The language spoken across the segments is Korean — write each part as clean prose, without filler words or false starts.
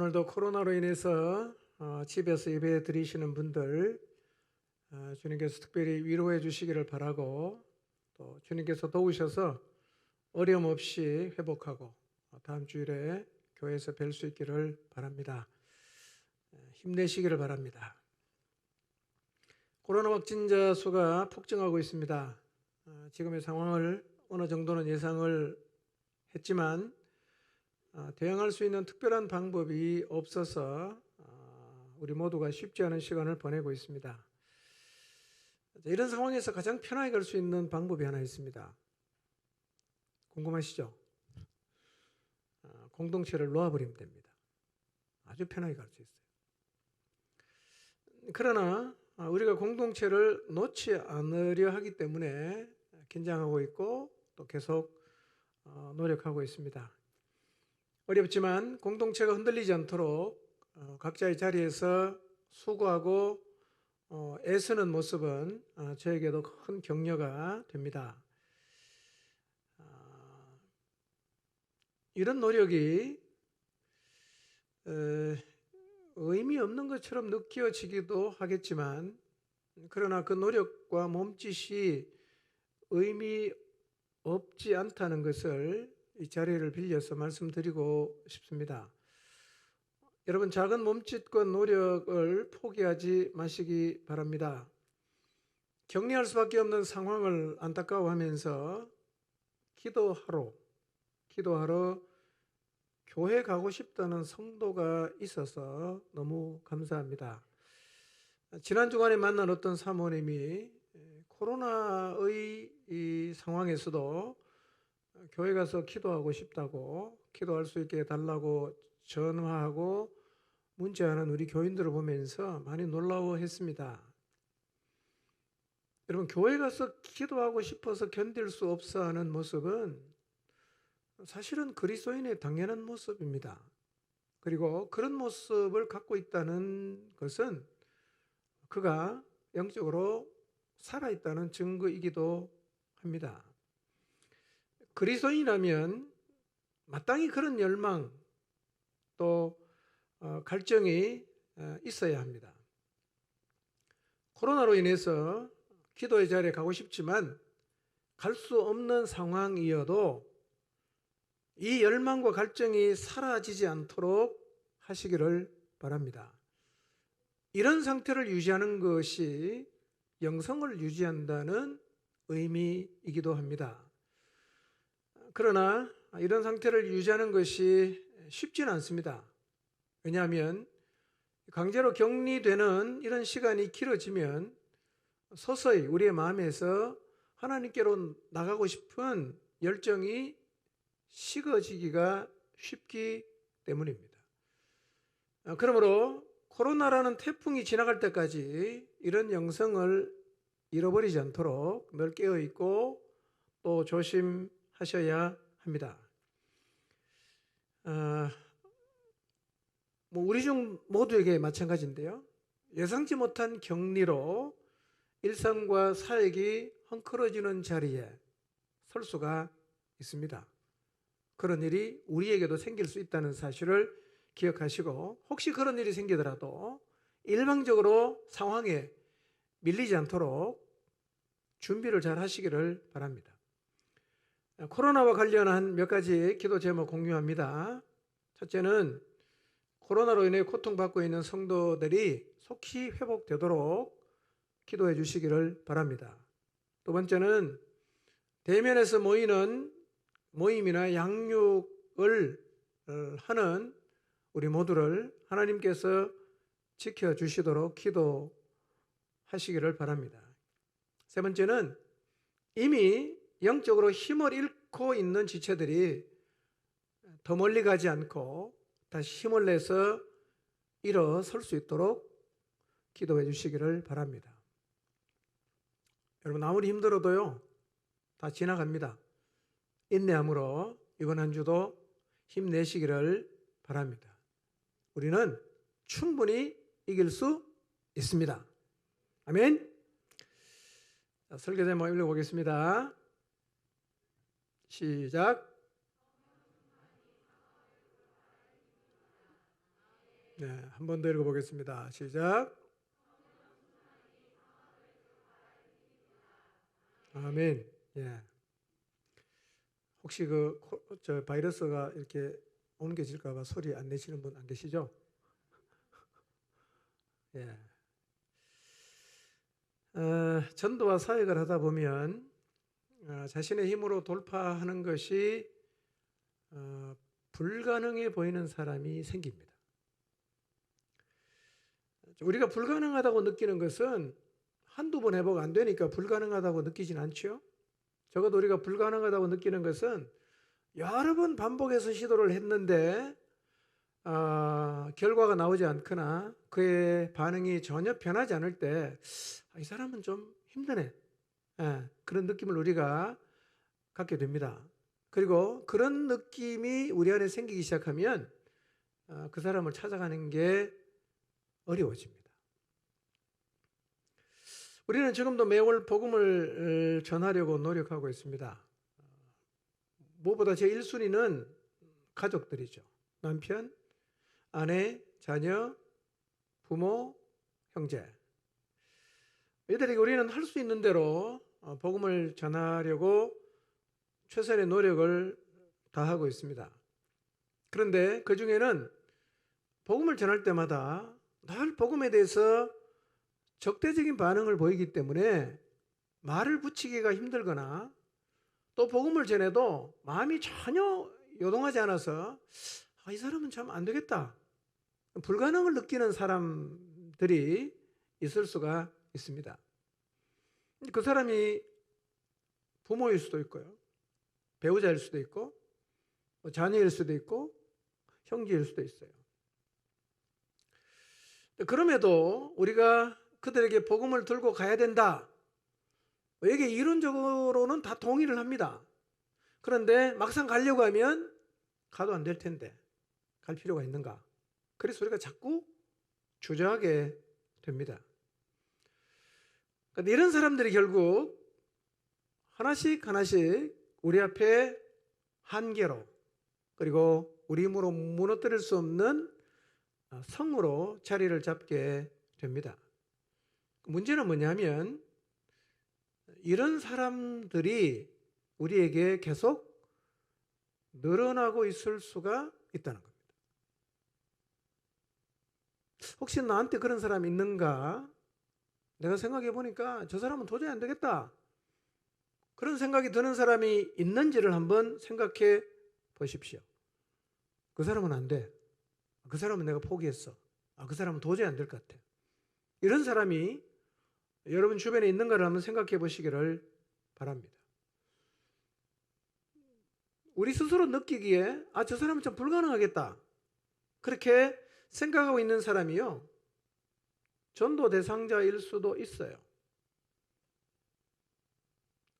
오늘도 코로나로 인해서 집에서 예배 드리시는 분들 주님께서 특별히 위로해 주시기를 바라고, 또 주님께서 도우셔서 어려움 없이 회복하고 다음 주일에 교회에서 뵐 수 있기를 바랍니다. 힘내시기를 바랍니다. 코로나 확진자 수가 폭증하고 있습니다. 지금의 상황을 어느 정도는 예상을 했지만 대응할 수 있는 특별한 방법이 없어서 우리 모두가 쉽지 않은 시간을 보내고 있습니다. 이런 상황에서 가장 편하게 갈 수 있는 방법이 하나 있습니다. 궁금하시죠? 공동체를 놓아버리면 됩니다. 아주 편하게 갈 수 있어요. 그러나 우리가 공동체를 놓지 않으려 하기 때문에 긴장하고 있고 또 계속 노력하고 있습니다. 어렵지만 공동체가 흔들리지 않도록 각자의 자리에서 수고하고 애쓰는 모습은 저에게도 큰 격려가 됩니다. 이런 노력이 의미 없는 것처럼 느껴지기도 하겠지만, 그러나 그 노력과 몸짓이 의미 없지 않다는 것을 이 자리를 빌려서 말씀드리고 싶습니다. 여러분, 작은 몸짓과 노력을 포기하지 마시기 바랍니다. 격려할 수밖에 없는 상황을 안타까워하면서 기도하러 교회 가고 싶다는 성도가 있어서 너무 감사합니다. 지난 주간에 만난 어떤 사모님이 코로나의 이 상황에서도 교회 가서 기도하고 싶다고, 기도할 수 있게 해달라고 전화하고 문자하는 우리 교인들을 보면서 많이 놀라워했습니다. 여러분, 교회 가서 기도하고 싶어서 견딜 수 없어 하는 모습은 사실은 그리스도인의 당연한 모습입니다. 그리고 그런 모습을 갖고 있다는 것은 그가 영적으로 살아있다는 증거이기도 합니다. 그리스도인이라면 마땅히 그런 열망 또 갈증이 있어야 합니다. 코로나로 인해서 기도의 자리에 가고 싶지만 갈 수 없는 상황이어도 이 열망과 갈증이 사라지지 않도록 하시기를 바랍니다. 이런 상태를 유지하는 것이 영성을 유지한다는 의미이기도 합니다. 그러나 이런 상태를 유지하는 것이 쉽지는 않습니다. 왜냐하면 강제로 격리되는 이런 시간이 길어지면 서서히 우리의 마음에서 하나님께로 나가고 싶은 열정이 식어지기가 쉽기 때문입니다. 그러므로 코로나라는 태풍이 지나갈 때까지 이런 영성을 잃어버리지 않도록 늘 깨어있고 또 조심하셔야 합니다. 우리 중 모두에게 마찬가지인데요. 예상치 못한 격리로 일상과 사역이 헝클어지는 자리에 설 수가 있습니다. 그런 일이 우리에게도 생길 수 있다는 사실을 기억하시고, 혹시 그런 일이 생기더라도 일방적으로 상황에 밀리지 않도록 준비를 잘 하시기를 바랍니다. 코로나와 관련한 몇 가지 기도 제목 공유합니다. 첫째는 코로나로 인해 고통받고 있는 성도들이 속히 회복되도록 기도해 주시기를 바랍니다. 두 번째는 대면에서 모이는 모임이나 양육을 하는 우리 모두를 하나님께서 지켜주시도록 기도하시기를 바랍니다. 세 번째는 이미 영적으로 힘을 잃고 있는 지체들이 더 멀리 가지 않고 다시 힘을 내서 일어설 수 있도록 기도해 주시기를 바랍니다. 여러분, 아무리 힘들어도요, 다 지나갑니다. 인내함으로 이번 한 주도 힘내시기를 바랍니다. 우리는 충분히 이길 수 있습니다. 아멘. 자, 설교 제목 읽어보겠습니다. 시작. 네, 한 번 더 읽어보겠습니다. 시작. 아멘. 예. 혹시 저 바이러스가 이렇게 옮겨질까봐 소리 안 내시는 분 안 계시죠? 예. 전도와 사역을 하다 보면 자신의 힘으로 돌파하는 것이 불가능해 보이는 사람이 생깁니다. 우리가 불가능하다고 느끼는 것은 한두 번 해보고 안 되니까 불가능하다고 느끼진 않죠. 적어도 우리가 불가능하다고 느끼는 것은 여러 번 반복해서 시도를 했는데 결과가 나오지 않거나 그의 반응이 전혀 변하지 않을 때 이 사람은 좀 힘드네, 그런 느낌을 우리가 갖게 됩니다. 그리고 그런 느낌이 우리 안에 생기기 시작하면 그 사람을 찾아가는 게 어려워집니다. 우리는 지금도 매월 복음을 전하려고 노력하고 있습니다. 무엇보다 제 1순위는 가족들이죠. 남편, 아내, 자녀, 부모, 형제. 이들에게 우리는 할 수 있는 대로 복음을 전하려고 최선의 노력을 다하고 있습니다. 그런데 그 중에는 복음을 전할 때마다 늘 복음에 대해서 적대적인 반응을 보이기 때문에 말을 붙이기가 힘들거나 또 복음을 전해도 마음이 전혀 요동하지 않아서 이 사람은 참 안 되겠다, 불가능을 느끼는 사람들이 있을 수가 있습니다. 그 사람이 부모일 수도 있고요, 배우자일 수도 있고, 자녀일 수도 있고, 형제일 수도 있어요. 그럼에도 우리가 그들에게 복음을 들고 가야 된다, 이게 이론적으로는 다 동의를 합니다. 그런데 막상 가려고 하면 가도 안 될 텐데 갈 필요가 있는가? 그래서 우리가 자꾸 주저하게 됩니다. 그런데 이런 사람들이 결국 하나씩 하나씩 우리 앞에 한계로, 그리고 우리 힘으로 무너뜨릴 수 없는 성으로 자리를 잡게 됩니다. 문제는 뭐냐면 이런 사람들이 우리에게 계속 늘어나고 있을 수가 있다는 겁니다. 혹시 나한테 그런 사람이 있는가? 내가 생각해 보니까 저 사람은 도저히 안 되겠다, 그런 생각이 드는 사람이 있는지를 한번 생각해 보십시오. 그 사람은 안 돼, 그 사람은 내가 포기했어, 그 사람은 도저히 안 될 것 같아, 이런 사람이 여러분 주변에 있는가를 한번 생각해 보시기를 바랍니다. 우리 스스로 느끼기에 저 사람은 좀 불가능하겠다, 그렇게 생각하고 있는 사람이요, 전도 대상자일 수도 있어요.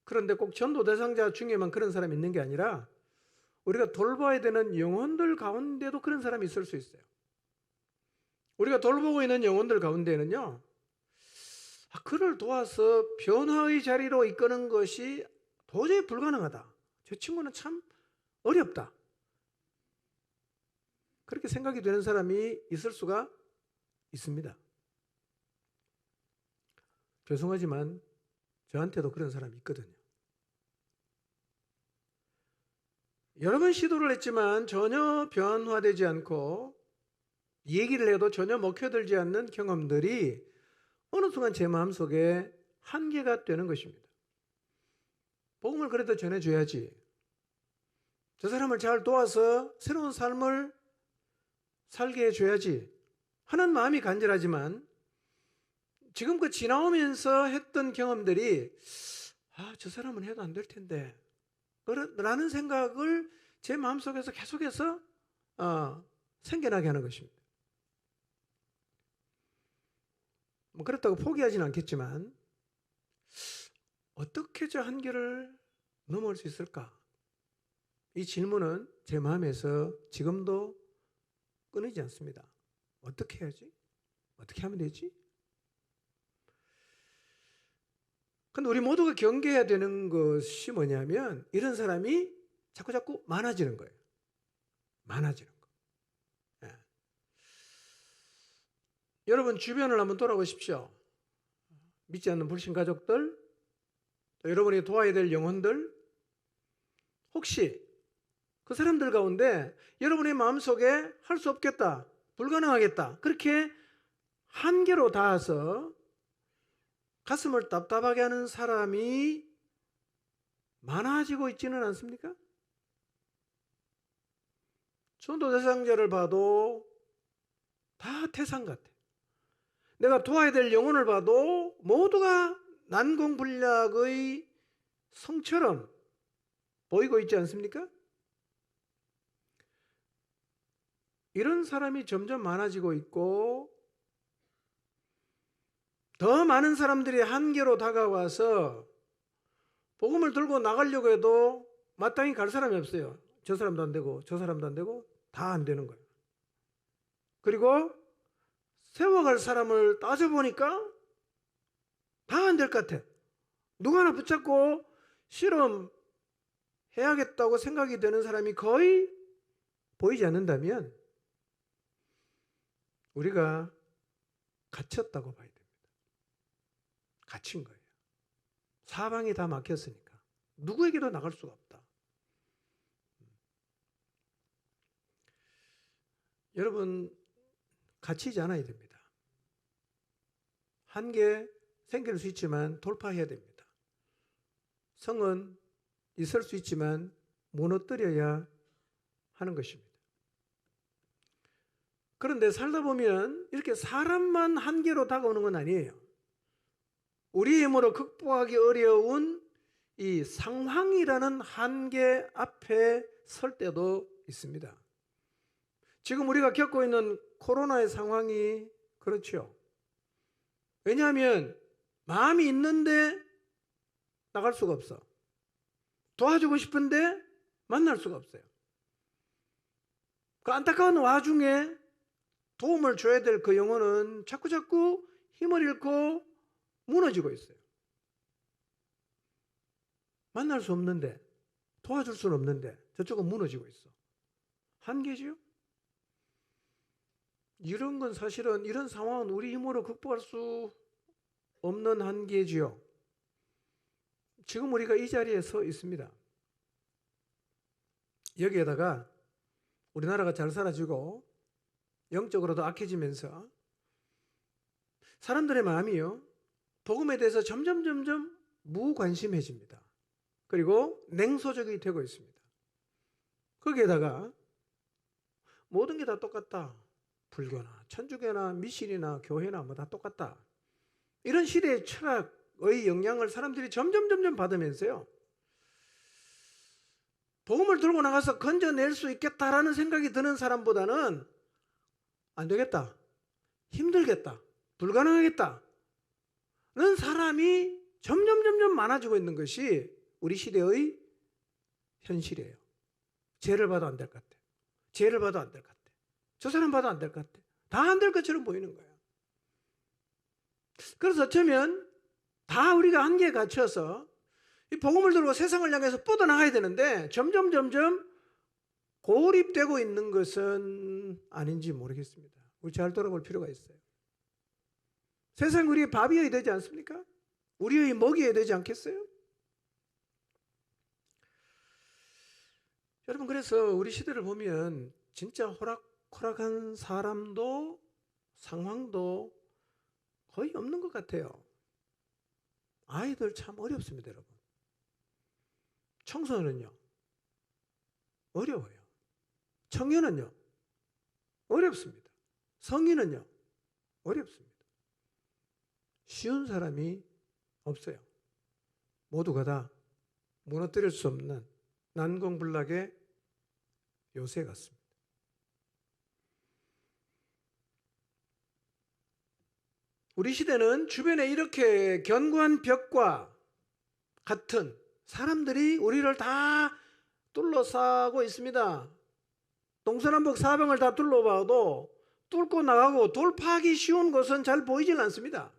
그런데 꼭 전도 대상자 중에만 그런 사람이 있는 게 아니라 우리가 돌봐야 되는 영혼들 가운데도 그런 사람이 있을 수 있어요. 우리가 돌보고 있는 영혼들 가운데는요, 그를 도와서 변화의 자리로 이끄는 것이 도저히 불가능하다, 저 친구는 참 어렵다, 그렇게 생각이 되는 사람이 있을 수가 있습니다. 죄송하지만 저한테도 그런 사람이 있거든요. 여러 번 시도를 했지만 전혀 변화되지 않고 얘기를 해도 전혀 먹혀들지 않는 경험들이 어느 순간 제 마음속에 한계가 되는 것입니다. 복음을 그래도 전해줘야지, 저 사람을 잘 도와서 새로운 삶을 살게 해줘야지 하는 마음이 간절하지만 지금껏 지나오면서 했던 경험들이 저 사람은 해도 안 될 텐데 라는 생각을 제 마음속에서 계속해서 생겨나게 하는 것입니다. 그렇다고 포기하지는 않겠지만 어떻게 저 한계를 넘어올 수 있을까? 이 질문은 제 마음에서 지금도 끊이지 않습니다. 어떻게 해야지? 어떻게 하면 되지? 근데 우리 모두가 경계해야 되는 것이 뭐냐면 이런 사람이 자꾸 많아지는 거예요. 많아지는 거. 여러분 주변을 한번 돌아보십시오. 믿지 않는 불신 가족들, 또 여러분이 도와야 될 영혼들, 혹시 그 사람들 가운데 여러분의 마음속에 할 수 없겠다, 불가능하겠다, 그렇게 한계로 닿아서 가슴을 답답하게 하는 사람이 많아지고 있지는 않습니까? 전도 대상자를 봐도 다 태산 같아. 내가 도와야 될 영혼을 봐도 모두가 난공불락의 성처럼 보이고 있지 않습니까? 이런 사람이 점점 많아지고 있고, 더 많은 사람들이 한계로 다가와서 복음을 들고 나가려고 해도 마땅히 갈 사람이 없어요. 저 사람도 안 되고 저 사람도 안 되고 다 안 되는 거예요. 그리고 세워갈 사람을 따져보니까 다 안 될 것 같아. 누구 하나 붙잡고 실험해야겠다고 생각이 되는 사람이 거의 보이지 않는다면 우리가 갇혔다고 봐야 됩니다. 갇힌 거예요. 사방이 다 막혔으니까 누구에게도 나갈 수가 없다. 여러분, 갇히지 않아야 됩니다. 한계 생길 수 있지만 돌파해야 됩니다. 성은 있을 수 있지만 무너뜨려야 하는 것입니다. 그런데 살다 보면 이렇게 사람만 한계로 다가오는 건 아니에요. 우리의 힘으로 극복하기 어려운 이 상황이라는 한계 앞에 설 때도 있습니다. 지금 우리가 겪고 있는 코로나의 상황이 그렇죠. 왜냐하면 마음이 있는데 나갈 수가 없어. 도와주고 싶은데 만날 수가 없어요. 그 안타까운 와중에 도움을 줘야 될 그 영혼은 자꾸자꾸 힘을 잃고 무너지고 있어요. 만날 수 없는데, 도와줄 수는 없는데 저쪽은 무너지고 있어. 한계지요? 이런 건 사실은, 이런 상황은 우리 힘으로 극복할 수 없는 한계지요. 지금 우리가 이 자리에 서 있습니다. 여기에다가 우리나라가 잘 살아지고 영적으로도 악해지면서 사람들의 마음이요, 복음에 대해서 점점 무관심해집니다. 그리고 냉소적이 되고 있습니다. 거기에다가 모든 게 다 똑같다. 불교나 천주교나 미신이나 교회나 뭐 다 똑같다. 이런 시대의 철학의 영향을 사람들이 점점 받으면서요, 복음을 들고 나가서 건져낼 수 있겠다라는 생각이 드는 사람보다는 안 되겠다, 힘들겠다, 불가능하겠다 는 사람이 점점 많아지고 있는 것이 우리 시대의 현실이에요. 죄를 봐도 안 될 것 같아. 죄를 봐도 안 될 것 같아. 저 사람 봐도 안 될 것 같아. 다 안 될 것처럼 보이는 거예요. 그래서 어쩌면 다 우리가 한계에 갇혀서 이 복음을 들고 세상을 향해서 뻗어나가야 되는데 점점 고립되고 있는 것은 아닌지 모르겠습니다. 우리 잘 돌아볼 필요가 있어요. 세상 우리의 밥이어야 되지 않습니까? 우리의 먹이어야 되지 않겠어요? 여러분, 그래서 우리 시대를 보면 진짜 호락호락한 사람도 상황도 거의 없는 것 같아요. 아이들 참 어렵습니다, 여러분. 청소년은요, 어려워요. 청년은요, 어렵습니다. 성인은요, 어렵습니다. 쉬운 사람이 없어요. 모두가 다 무너뜨릴 수 없는 난공불락의 요새 같습니다. 우리 시대는 주변에 이렇게 견고한 벽과 같은 사람들이 우리를 다 둘러싸고 있습니다. 동서남북 사방을 다 둘러봐도 뚫고 나가고 돌파하기 쉬운 것은 잘 보이질 않습니다.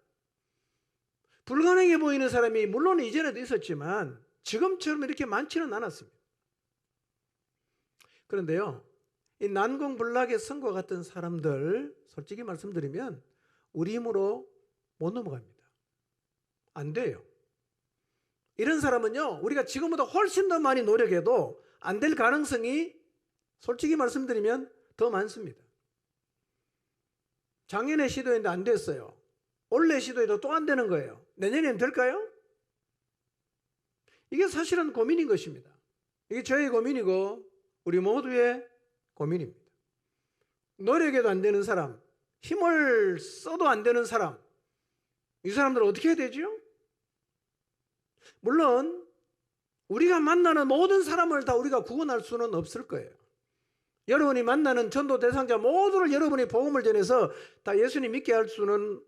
불가능해 보이는 사람이 물론 이전에도 있었지만 지금처럼 이렇게 많지는 않았습니다. 그런데요, 이 난공불락의 성과 같은 사람들, 솔직히 말씀드리면 우리 힘으로 못 넘어갑니다. 안 돼요. 이런 사람은요, 우리가 지금보다 훨씬 더 많이 노력해도 안 될 가능성이 솔직히 말씀드리면 더 많습니다. 작년에 시도했는데 안 됐어요. 올해 시도해도 또 안 되는 거예요. 내년에는 될까요? 이게 사실은 고민인 것입니다. 이게 저의 고민이고 우리 모두의 고민입니다. 노력해도 안 되는 사람, 힘을 써도 안 되는 사람, 이 사람들은 어떻게 해야 되죠? 물론 우리가 만나는 모든 사람을 다 우리가 구원할 수는 없을 거예요. 여러분이 만나는 전도 대상자 모두를 여러분이 복음을 전해서 다 예수님 믿게 할 수는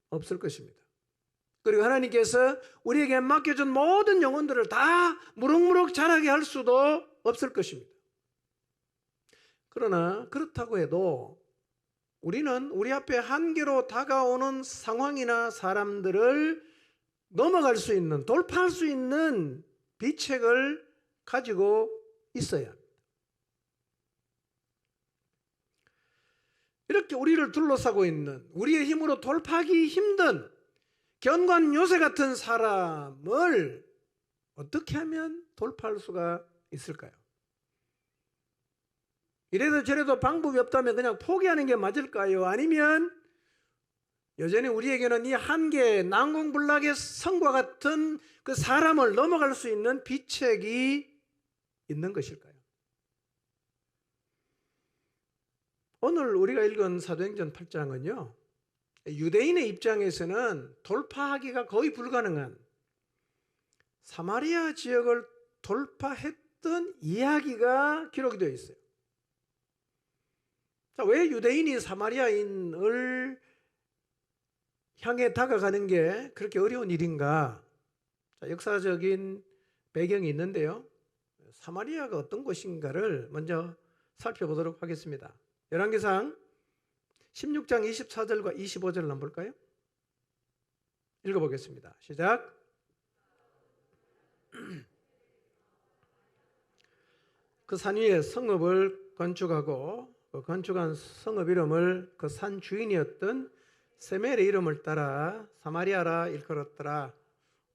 없을 것입니다. 그리고 하나님께서 우리에게 맡겨준 모든 영혼들을 다 무럭무럭 자라게 할 수도 없을 것입니다. 그러나 그렇다고 해도 우리는 우리 앞에 한계로 다가오는 상황이나 사람들을 넘어갈 수 있는, 돌파할 수 있는 비책을 가지고 있어야 합니다. 이렇게 우리를 둘러싸고 있는, 우리의 힘으로 돌파하기 힘든 견고한 요새 같은 사람을 어떻게 하면 돌파할 수가 있을까요? 이래도 저래도 방법이 없다면 그냥 포기하는 게 맞을까요? 아니면 여전히 우리에게는 이 한계, 난공불락의 성과 같은 그 사람을 넘어갈 수 있는 비책이 있는 것일까요? 오늘 우리가 읽은 사도행전 8장은요, 유대인의 입장에서는 돌파하기가 거의 불가능한 사마리아 지역을 돌파했던 이야기가 기록이 되어 있어요. 자, 왜 유대인이 사마리아인을 향해 다가가는 게 그렇게 어려운 일인가? 자, 역사적인 배경이 있는데요. 사마리아가 어떤 곳인가를 먼저 살펴보도록 하겠습니다. 열왕기상 16장 24절과 25절을 한번 볼까요? 읽어보겠습니다. 시작. 그 산 위에 성읍을 건축하고 그 건축한 성읍 이름을 그 산 주인이었던 세멜의 이름을 따라 사마리아라 일컬었더라.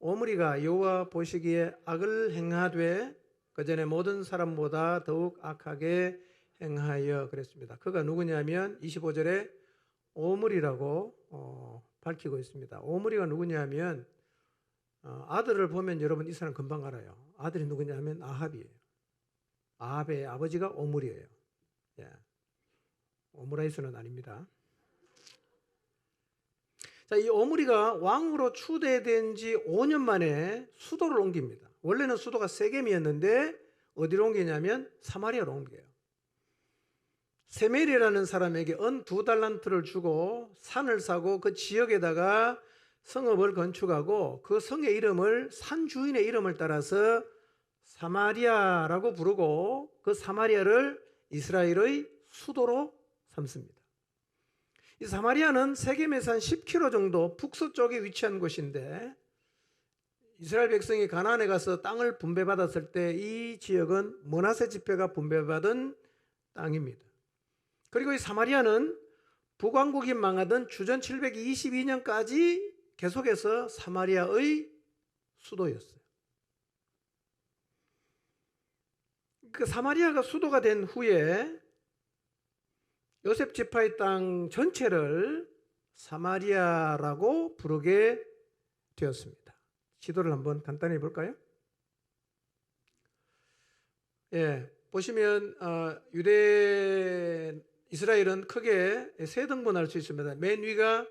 오므리가 여호와 보시기에 악을 행하되 그전에 모든 사람보다 더욱 악하게 행하여 그랬습니다. 그가 누구냐면 25절에 오므리라고 밝히고 있습니다. 오므리가 누구냐면 아들을 보면 여러분 이 사람 금방 알아요. 아들이 누구냐면 아합이에요. 아합의 아버지가 오므리예요. 예. 오므라이스는 아닙니다. 자, 이 오므리가 왕으로 추대된 지 5년 만에 수도를 옮깁니다. 원래는 수도가 세겜이었는데 어디로 옮기냐면 사마리아로 옮겨요. 세멜이라는 사람에게 은 2달란트를 주고 산을 사고 그 지역에다가 성읍을 건축하고 그 성의 이름을 산 주인의 이름을 따라서 사마리아라고 부르고 그 사마리아를 이스라엘의 수도로 삼습니다. 이 사마리아는 세겜에서 한 10km 정도 북서쪽에 위치한 곳인데 이스라엘 백성이 가나안에 가서 땅을 분배받았을 때 이 지역은 므낫세 지파가 분배받은 땅입니다. 그리고 이 사마리아는 북왕국이 망하던 주전 722년까지 계속해서 사마리아의 수도였어요. 그 사마리아가 수도가 된 후에 요셉 지파의 땅 전체를 사마리아라고 부르게 되었습니다. 지도를 한번 간단히 볼까요? 예, 보시면 이스라엘은 크게 세 등분할 수 있습니다. 맨 위가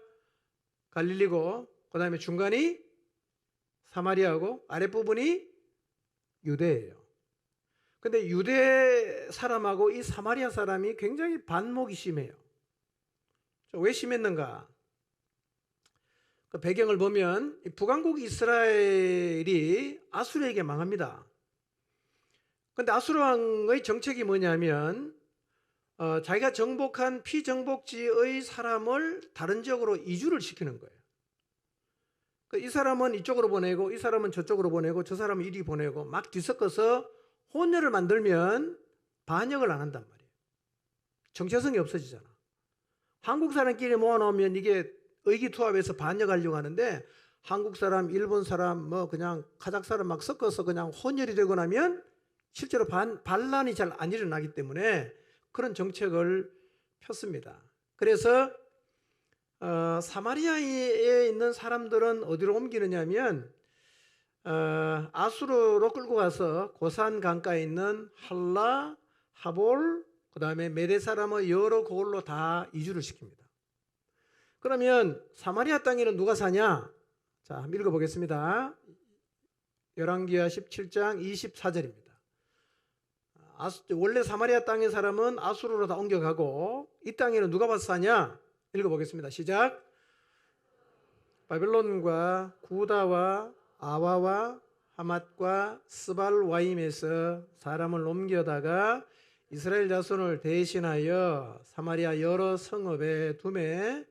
갈릴리고 그 다음에 중간이 사마리아고 아랫부분이 유대예요. 근데 유대 사람하고 이 사마리아 사람이 굉장히 반목이 심해요. 왜 심했는가? 그 배경을 보면 북왕국 이스라엘이 아수르에게 망합니다. 근데 아수르 왕의 정책이 뭐냐면 자기가 정복한 피정복지의 사람을 다른 지역으로 이주를 시키는 거예요. 이 사람은 이쪽으로 보내고 이 사람은 저쪽으로 보내고 저 사람은 이리 보내고 막 뒤섞어서 혼혈을 만들면 반역을 안 한단 말이에요. 정체성이 없어지잖아. 한국 사람끼리 모아놓으면 이게 의기투합해서 반역하려고 하는데 한국 사람, 일본 사람, 뭐 그냥 카자흐 사람 막 섞어서 그냥 혼혈이 되고 나면 실제로 반란이 잘 안 일어나기 때문에 그런 정책을 폈습니다. 그래서 사마리아에 있는 사람들은 어디로 옮기느냐면 아수르로 끌고 가서 고산 강가에 있는 할라, 하볼, 그 다음에 메대 사람의 여러 고을로 다 이주를 시킵니다. 그러면 사마리아 땅에는 누가 사냐? 자, 한번 읽어보겠습니다. 열왕기하 17장 24절입니다. 원래 사마리아 땅의 사람은 아수르로 다 옮겨가고 이 땅에는 누가 와서 사냐? 읽어보겠습니다. 시작. 바벨론과 구다와 아와와 하맛과 스발와임에서 사람을 옮겨다가 이스라엘 자손을 대신하여 사마리아 여러 성읍에 두매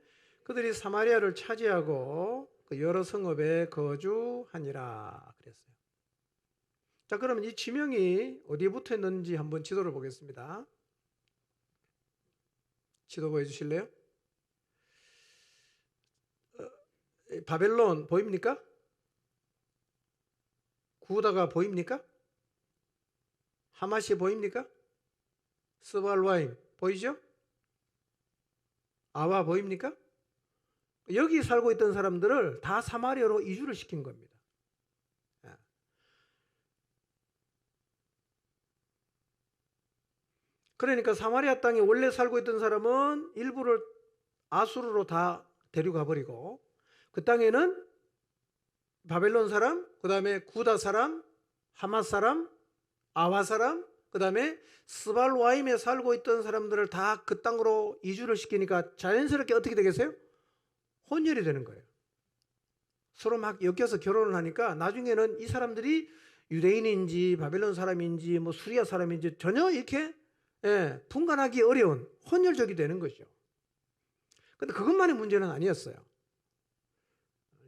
그들이 사마리아를 차지하고 그 여러 성읍에 거주하니라 그랬어요. 자, 그러면 이 지명이 어디에 붙어 있는지 한번 지도를 보겠습니다. 지도 보여주실래요? 바벨론 보입니까? 구다가 보입니까? 하맛이 보입니까? 스발와임 보이죠? 아와 보입니까? 여기 살고 있던 사람들을 다 사마리아로 이주를 시킨 겁니다. 그러니까 사마리아 땅에 원래 살고 있던 사람은 일부를 아수르로 다 데려가 버리고 그 땅에는 바벨론 사람, 그 다음에 구다 사람, 하맛 사람, 아와 사람, 그 다음에 스발와임에 살고 있던 사람들을 다 그 땅으로 이주를 시키니까 자연스럽게 어떻게 되겠어요? 혼혈이 되는 거예요. 서로 막 엮여서 결혼을 하니까 나중에는 이 사람들이 유대인인지 바벨론 사람인지 뭐 수리아 사람인지 전혀 이렇게 분간하기 어려운 혼혈족이 되는 거죠. 근데 그것만의 문제는 아니었어요.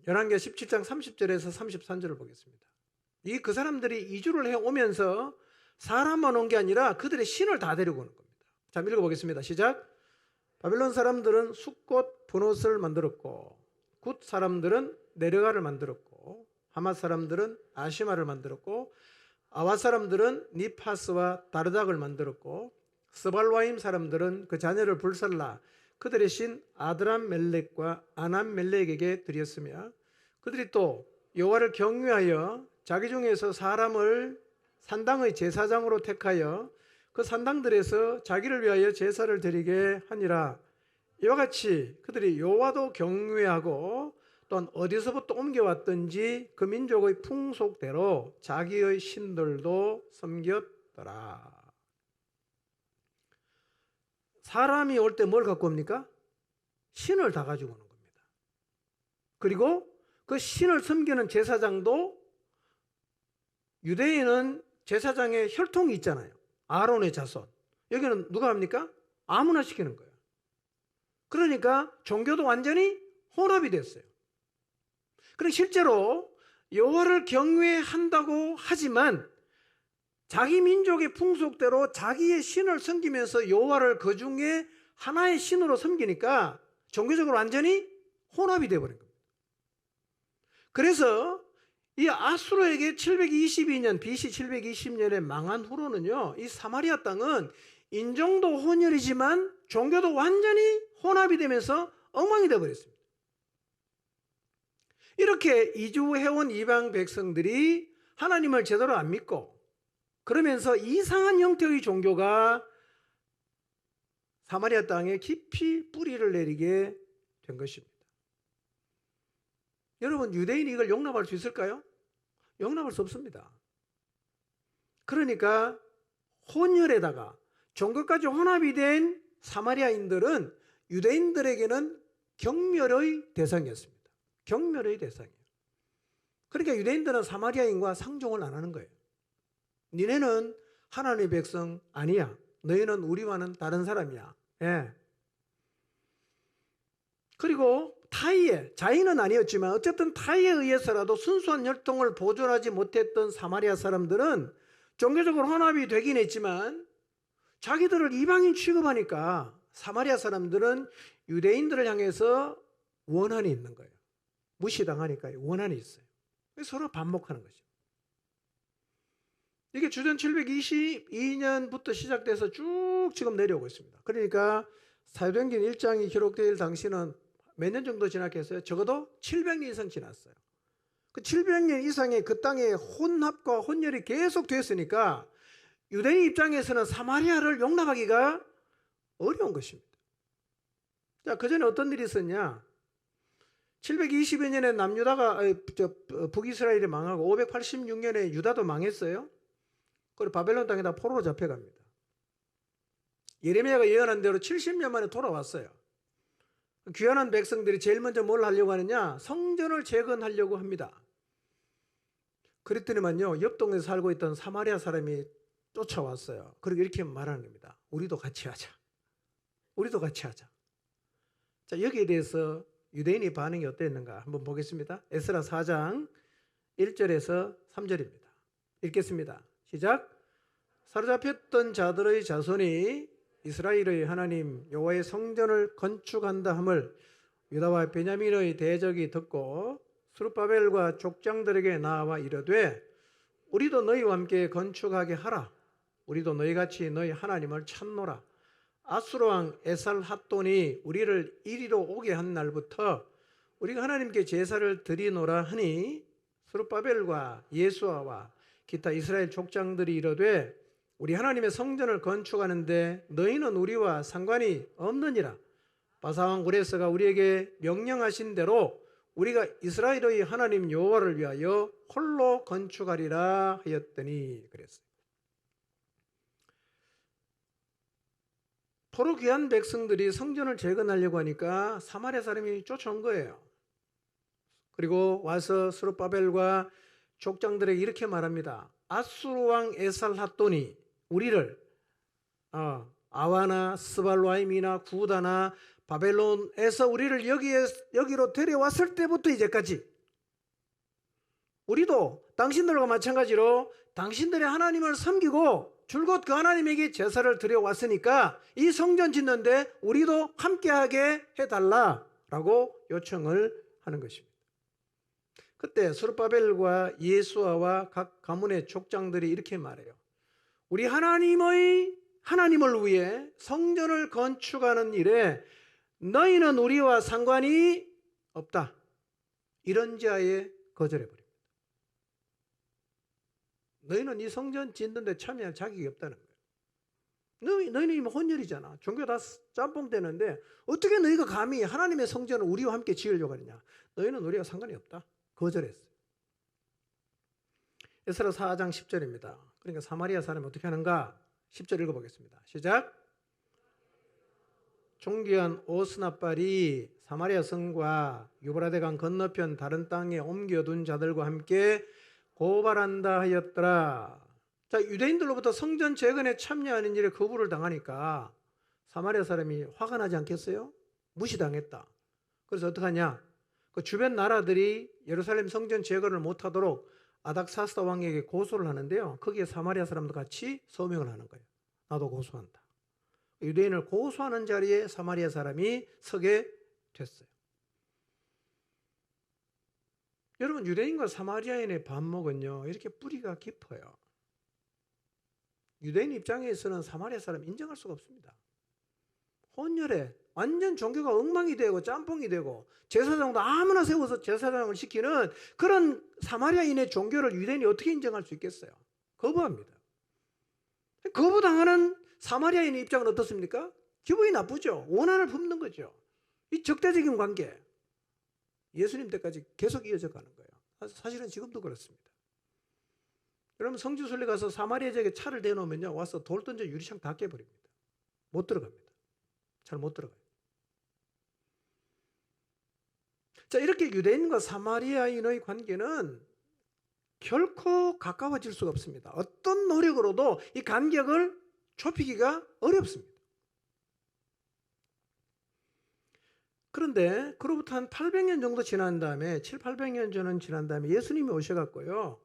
열왕기하 17장 30절에서 33절을 보겠습니다. 그 사람들이 이주를 해오면서 사람만 온 게 아니라 그들의 신을 다 데리고 오는 겁니다. 자, 읽어보겠습니다. 시작. 바벨론 사람들은 숫꽃 분옷을 만들었고 굿 사람들은 네르가를 만들었고 하맛 사람들은 아시마를 만들었고 아와 사람들은 니파스와 다르닥을 만들었고 스발와임 사람들은 그 자녀를 불살라 그들의 신 아드람 멜렉과 아남 멜렉에게 드렸으며 그들이 또 여호와를 경외하여 자기 중에서 사람을 산당의 제사장으로 택하여 그 산당들에서 자기를 위하여 제사를 드리게 하니라. 이와 같이 그들이 여호와도 경외하고 또한 어디서부터 옮겨왔든지 그 민족의 풍속대로 자기의 신들도 섬겼더라. 사람이 올 때 뭘 갖고 옵니까? 신을 다 가지고 오는 겁니다. 그리고 그 신을 섬기는 제사장도 유대인은 제사장의 혈통이 있잖아요. 아론의 자손. 여기는 누가 합니까? 아무나 시키는 거예요. 그러니까 종교도 완전히 혼합이 됐어요. 그리고 실제로 여호와를 경외한다고 하지만 자기 민족의 풍속대로 자기의 신을 섬기면서 여호와를 그 중에 하나의 신으로 섬기니까 종교적으로 완전히 혼합이 되어버린 겁니다. 그래서 이 아수르에게 722년 BC 720년에 망한 후로는요, 이 사마리아 땅은 인종도 혼혈이지만 종교도 완전히 혼합이 되면서 엉망이 되어버렸습니다. 이렇게 이주해온 이방 백성들이 하나님을 제대로 안 믿고 그러면서 이상한 형태의 종교가 사마리아 땅에 깊이 뿌리를 내리게 된 것입니다. 여러분, 유대인이 이걸 용납할 수 있을까요? 용납할 수 없습니다. 그러니까 혼혈에다가 종교까지 혼합이 된 사마리아인들은 유대인들에게는 경멸의 대상이었습니다. 경멸의 대상이에요. 그러니까 유대인들은 사마리아인과 상종을 안 하는 거예요. 니네는 하나님의 백성 아니야. 너희는 우리와는 다른 사람이야. 예. 그리고 타이에, 자인은 아니었지만 어쨌든 타이에 의해서라도 순수한 혈통을 보존하지 못했던 사마리아 사람들은 종교적으로 혼합이 되긴 했지만 자기들을 이방인 취급하니까 사마리아 사람들은 유대인들을 향해서 원한이 있는 거예요. 무시당하니까 원한이 있어요. 그래서 서로 반목하는 거죠. 이게 주전 722년부터 시작돼서 쭉 지금 내려오고 있습니다. 그러니까 사도행전 1장이 기록될 당시는 몇 년 정도 지났겠어요? 적어도 700년 이상 지났어요. 그 700년 이상의 그 땅의 혼합과 혼혈이 계속 됐으니까 유대인 입장에서는 사마리아를 용납하기가 어려운 것입니다. 자, 그 전에 어떤 일이 있었냐? 720여 년에 남유다가 북이스라엘이 망하고 586년에 유다도 망했어요. 그리고 바벨론 땅에다 포로로 잡혀갑니다. 예레미야가 예언한 대로 70년 만에 돌아왔어요. 귀환한 백성들이 제일 먼저 뭘 하려고 하느냐? 성전을 재건하려고 합니다. 그랬더니만요, 옆 동네에 살고 있던 사마리아 사람이 쫓아왔어요. 그리고 이렇게 말하는 겁니다. 우리도 같이 하자. 우리도 같이 하자. 자, 여기에 대해서 유대인의 반응이 어땠는가 한번 보겠습니다. 에스라 4장 1절에서 3절입니다. 읽겠습니다. 시작. 사로잡혔던 자들의 자손이 이스라엘의 하나님 여호와의 성전을 건축한다 함을 유다와 베냐민의 대적이 듣고 스룹바벨과 족장들에게 나와 이르되 우리도 너희와 함께 건축하게 하라. 우리도 너희같이 너희 하나님을 찾노라. 아수르 왕 에살핫돈이 우리를 이리로 오게 한 날부터 우리가 하나님께 제사를 드리노라 하니 스룹바벨과 예수아와 기타 이스라엘 족장들이 이르되 우리 하나님의 성전을 건축하는데 너희는 우리와 상관이 없느니라. 바사왕 고레스가 우리에게 명령하신 대로 우리가 이스라엘의 하나님 여호와를 위하여 홀로 건축하리라 하였더니 그랬어요. 포로 귀한 백성들이 성전을 재건하려고 하니까 사마리아 사람이 쫓아온 거예요. 그리고 와서 스룹바벨과 족장들에게 이렇게 말합니다. 아수르 왕 에살핫돈이 우리를 아와나 스발와임이나 구다나 바벨론에서 우리를 여기로 데려왔을 때부터 이제까지 우리도 당신들과 마찬가지로 당신들의 하나님을 섬기고 줄곧 그 하나님에게 제사를 드려왔으니까 이 성전 짓는데 우리도 함께하게 해달라라고 요청을 하는 것입니다. 그때 스룹바벨과 예수아와 각 가문의 족장들이 이렇게 말해요. 우리 하나님을 위해 성전을 건축하는 일에 너희는 우리와 상관이 없다. 이런 자에 거절해버립니다. 너희는 이 성전 짓는 데 참여할 자격이 없다는 거예요. 너희는 이미 혼혈이잖아. 종교 다 짬뽕 되는데 어떻게 너희가 감히 하나님의 성전을 우리와 함께 지으려고 하느냐. 너희는 우리와 상관이 없다. 거절했어요. 에스라 4장 10절입니다. 그러니까 사마리아 사람이 어떻게 하는가? 10절 읽어보겠습니다. 시작. 존귀한 오스나발이 사마리아 성과 유브라데강 건너편 다른 땅에 옮겨둔 자들과 함께 고발한다 하였더라. 자, 유대인들로부터 성전 재건에 참여하는 일에 거부를 당하니까 사마리아 사람이 화가 나지 않겠어요? 무시당했다. 그래서 어떡하냐? 그 주변 나라들이 예루살렘 성전 재건을 못하도록 아닥사스다 왕에게 고소를 하는데요. 거기에 사마리아 사람도 같이 서명을 하는 거예요. 나도 고소한다. 유대인을 고소하는 자리에 사마리아 사람이 서게 됐어요. 여러분, 유대인과 사마리아인의 반목은요, 이렇게 뿌리가 깊어요. 유대인 입장에서는 사마리아 사람 인정할 수가 없습니다. 혼혈에 완전 종교가 엉망이 되고 짬뽕이 되고 제사장도 아무나 세워서 제사장을 시키는 그런 사마리아인의 종교를 유대인이 어떻게 인정할 수 있겠어요? 거부합니다. 거부당하는 사마리아인의 입장은 어떻습니까? 기분이 나쁘죠. 원한을 품는 거죠. 이 적대적인 관계 예수님 때까지 계속 이어져 가는 거예요. 사실은 지금도 그렇습니다. 여러분, 성지순례 가서 사마리아 지역에 차를 대놓으면요, 와서 돌 던져 유리창 다 깨버립니다. 못 들어갑니다. 잘 못 들어가요. 자, 이렇게 유대인과 사마리아인의 관계는 결코 가까워질 수가 없습니다. 어떤 노력으로도 이 간격을 좁히기가 어렵습니다. 그런데 그로부터 한 800년 정도 지난 다음에 800년 전은 지난 다음에 예수님이 오셔갖고요,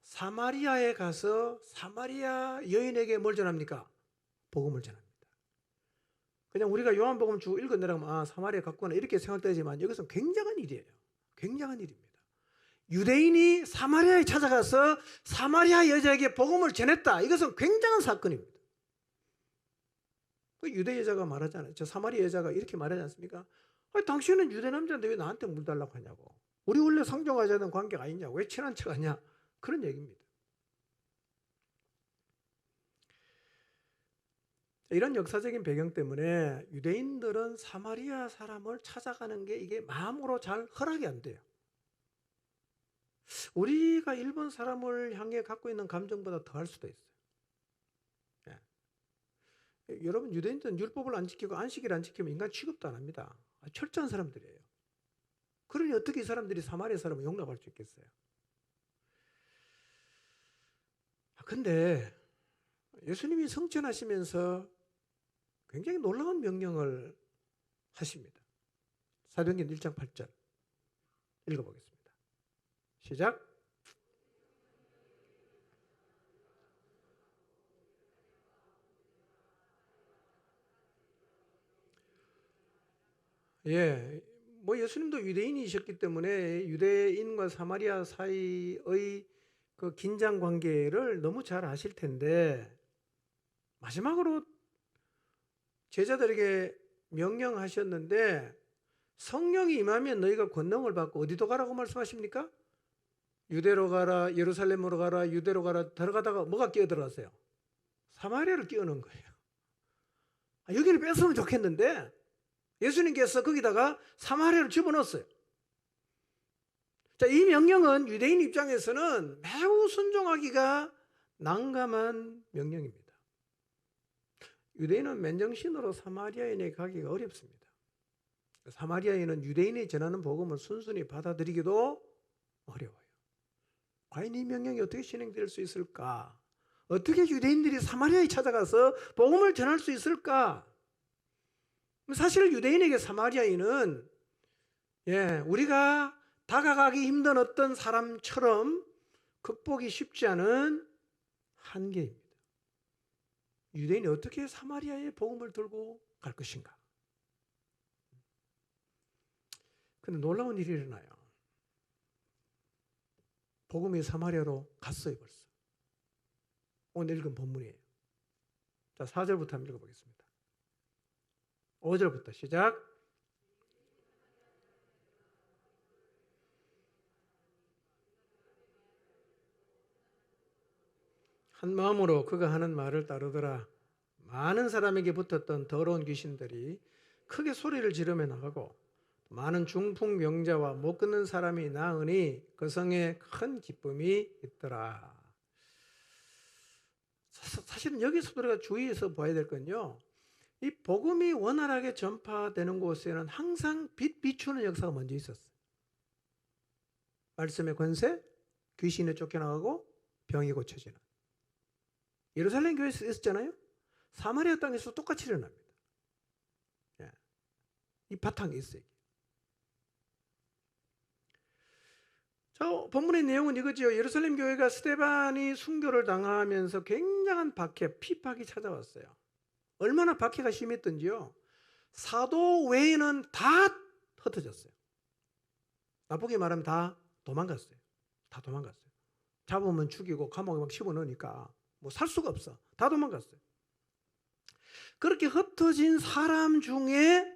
사마리아에 가서 사마리아 여인에게 뭘 전합니까? 복음을 전합니다. 그냥 우리가 요한복음 쭉 읽어내라면 사마리아 갔구나 이렇게 생각되지만 이것은 굉장한 일이에요. 굉장한 일입니다. 유대인이 사마리아에 찾아가서 사마리아 여자에게 복음을 전했다. 이것은 굉장한 사건입니다. 유대 여자가 말하잖아요. 저 사마리아 여자가 이렇게 말하지 않습니까? 당신은 유대 남자인데 왜 나한테 물 달라고 하냐고. 우리 원래 상종하자는 관계가 아니냐고. 왜 친한 척하냐. 그런 얘기입니다. 이런 역사적인 배경 때문에 유대인들은 사마리아 사람을 찾아가는 게 이게 마음으로 잘 허락이 안 돼요. 우리가 일본 사람을 향해 갖고 있는 감정보다 더할 수도 있어요. 예. 여러분 유대인들은 율법을 안 지키고 안식일을 안 지키면 인간 취급도 안 합니다. 철저한 사람들이에요. 그러니 어떻게 이 사람들이 사마리아 사람을 용납할 수 있겠어요? 근데 예수님이 성천하시면서 굉장히 놀라운 명령을 하십니다. 사도행전 1장 8절 읽어보겠습니다. 시작. 예, 뭐 예수님도 유대인이셨기 때문에 유대인과 사마리아 사이의 그 긴장 관계를 너무 잘 아실 텐데 마지막으로 제자들에게 명령하셨는데 성령이 임하면 너희가 권능을 받고 어디도 가라고 말씀하십니까? 유대로 가라, 예루살렘으로 가라, 유대로 가라. 들어가다가 뭐가 끼어들어갔어요? 사마리아를 끼워넣은 거예요. 여기를 뺐으면 좋겠는데 예수님께서 거기다가 사마리아를 집어넣었어요. 자, 이 명령은 유대인 입장에서는 매우 순종하기가 난감한 명령입니다. 유대인은 맨정신으로 사마리아인에 가기가 어렵습니다. 사마리아인은 유대인이 전하는 복음을 순순히 받아들이기도 어려워요. 과연 이 명령이 어떻게 진행될 수 있을까? 어떻게 유대인들이 사마리아에 찾아가서 복음을 전할 수 있을까? 사실 유대인에게 사마리아인은 우리가 다가가기 힘든 어떤 사람처럼 극복이 쉽지 않은 한계입니다. 유대인이 어떻게 사마리아에 복음을 들고 갈 것인가? 근데 놀라운 일이 일어나요. 복음이 사마리아로 갔어요, 벌써. 오늘 읽은 본문이에요. 자, 4절부터 한번 읽어보겠습니다. 5절부터 시작. 한 마음으로 그가 하는 말을 따르더라. 많은 사람에게 붙었던 더러운 귀신들이 크게 소리를 지르며 나가고 많은 중풍 병자와 못 걷는 사람이 나으니 그 성에 큰 기쁨이 있더라. 사실은 여기서도 우리가 주의해서 봐야 될 건요. 이 복음이 원활하게 전파되는 곳에는 항상 빛 비추는 역사가 먼저 있었어요. 말씀의 권세, 귀신에 쫓겨나가고 병이 고쳐지는. 예루살렘 교회에서 있었잖아요. 사마리아 땅에서 똑같이 일어납니다. 이 바탕에 있어요. 자, 본문의 내용은 이거죠. 예루살렘 교회가 스데반이 순교를 당하면서 굉장한 박해, 핍박이 찾아왔어요. 얼마나 박해가 심했던지요. 사도 외에는 다 흩어졌어요. 나쁘게 말하면 다 도망갔어요. 다 도망갔어요. 잡으면 죽이고 감옥에 막 집어넣으니까 뭐 살 수가 없어. 다 도망갔어요. 그렇게 흩어진 사람 중에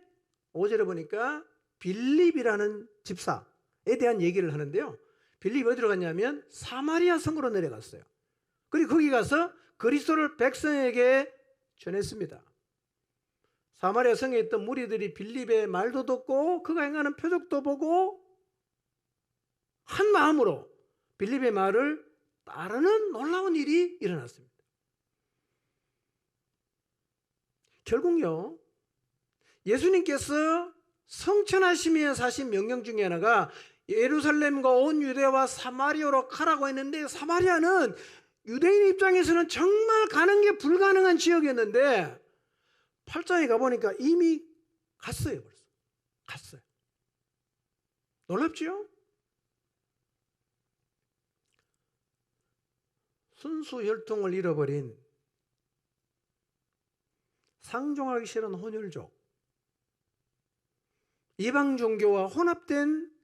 5절에 보니까 빌립이라는 집사에 대한 얘기를 하는데요. 빌립이 어디로 갔냐면 사마리아 성으로 내려갔어요. 그리고 거기 가서 그리스도를 백성에게 전했습니다. 사마리아 성에 있던 무리들이 빌립의 말도 듣고 그가 행하는 표적도 보고 한 마음으로 빌립의 말을 따르는 놀라운 일이 일어났습니다. 결국요, 예수님께서 성천하시면서 하신 명령 중에 하나가 예루살렘과 온 유대와 사마리아로 가라고 했는데 사마리아는 유대인 입장에서는 정말 가는 게 불가능한 지역이었는데 8장에 가보니까 이미 갔어요. 벌써 갔어요. 놀랍죠? 순수 혈통을 잃어버린 상종하기 싫은 혼혈족, 이방 종교와 혼합된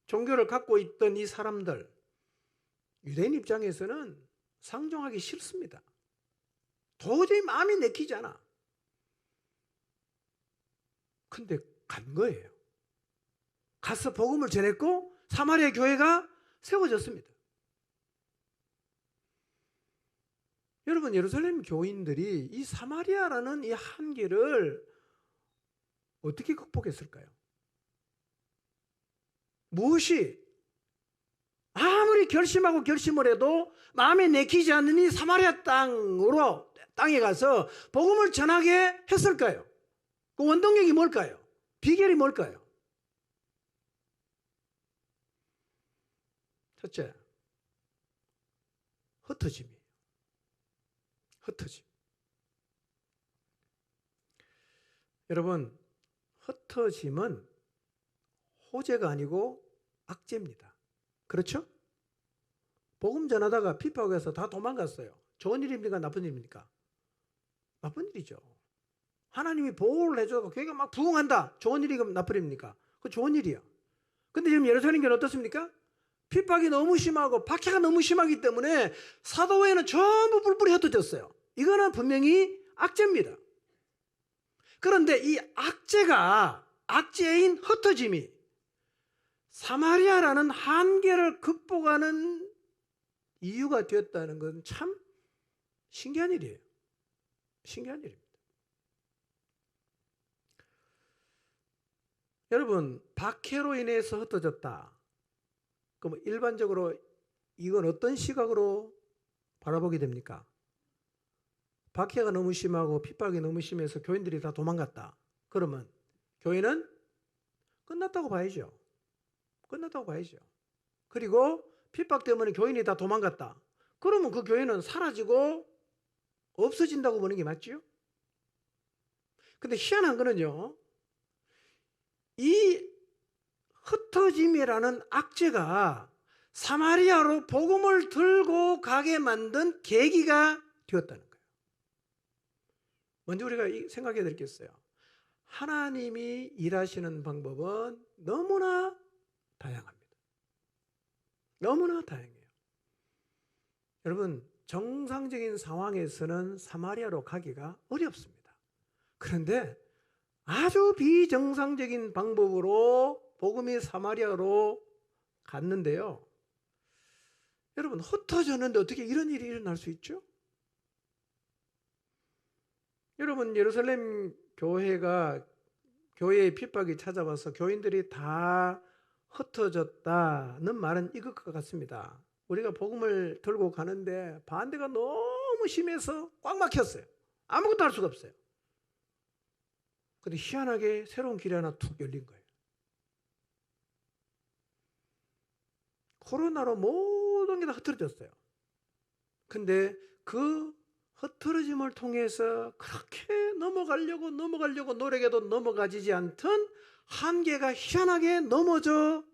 종교를 갖고 있던 이 사람들, 유대인 입장에서는 상종하기 싫습니다. 도저히 마음이 내키지 않아. 근데 간 거예요. 가서 복음을 전했고 사마리아 교회가 세워졌습니다. 여러분, 예루살렘 교인들이 이 사마리아라는 이 한계를 어떻게 극복했을까요? 무엇이 아무리 결심하고 결심을 해도 마음에 내키지 않는 이 사마리아 땅에 가서 복음을 전하게 했을까요? 그 원동력이 뭘까요? 비결이 뭘까요? 첫째, 흩어짐이에요. 흩어짐. 여러분, 흩어짐은 호재가 아니고 악재입니다. 그렇죠? 복음 전하다가 핍박해서 다 도망갔어요. 좋은 일입니까? 나쁜 일입니까? 나쁜 일이죠. 하나님이 보호를 해줘서 교회가 막 부흥한다. 좋은 일이니까 나쁜 일입니까? 그거 좋은 일이야. 근데 지금 예루살렘 교회는 어떻습니까? 핍박이 너무 심하고 박해가 너무 심하기 때문에 사도회는 전부 뿔뿔이 흩어졌어요. 이거는 분명히 악재입니다. 그런데 이 악재인 흩어짐이 사마리아라는 한계를 극복하는 이유가 되었다는 건 참 신기한 일이에요. 신기한 일입니다. 여러분, 박해로 인해서 흩어졌다. 그럼 일반적으로 이건 어떤 시각으로 바라보게 됩니까? 박해가 너무 심하고 핍박이 너무 심해서 교인들이 다 도망갔다. 그러면 교회는 끝났다고 봐야죠. 끝났다고 봐야죠. 그리고 핍박 때문에 교인이 다 도망갔다. 그러면 그 교회는 사라지고 없어진다고 보는 게 맞죠? 근데 희한한 거는요, 이 흩어짐이라는 악재가 사마리아로 복음을 들고 가게 만든 계기가 되었다는 거예요. 먼저 우리가 생각해야 될 게 있어요. 하나님이 일하시는 방법은 너무나 다양합니다. 너무나 다양해요. 여러분, 정상적인 상황에서는 사마리아로 가기가 어렵습니다. 그런데 아주 비정상적인 방법으로 복음이 사마리아로 갔는데요. 여러분, 흩어졌는데 어떻게 이런 일이 일어날 수 있죠? 여러분, 예루살렘 교회의 핍박이 찾아와서 교인들이 다 흩어졌다는 말은 이것과 같습니다. 우리가 복음을 들고 가는데 반대가 너무 심해서 꽉 막혔어요. 아무것도 할 수가 없어요. 근데 희한하게 새로운 길이 하나 툭 열린 거예요. 코로나로 모든 게 다 흐트러졌어요. 근데 그 흐트러짐을 통해서 그렇게 넘어가려고 노력해도 넘어가지지 않던 한계가 희한하게 넘어져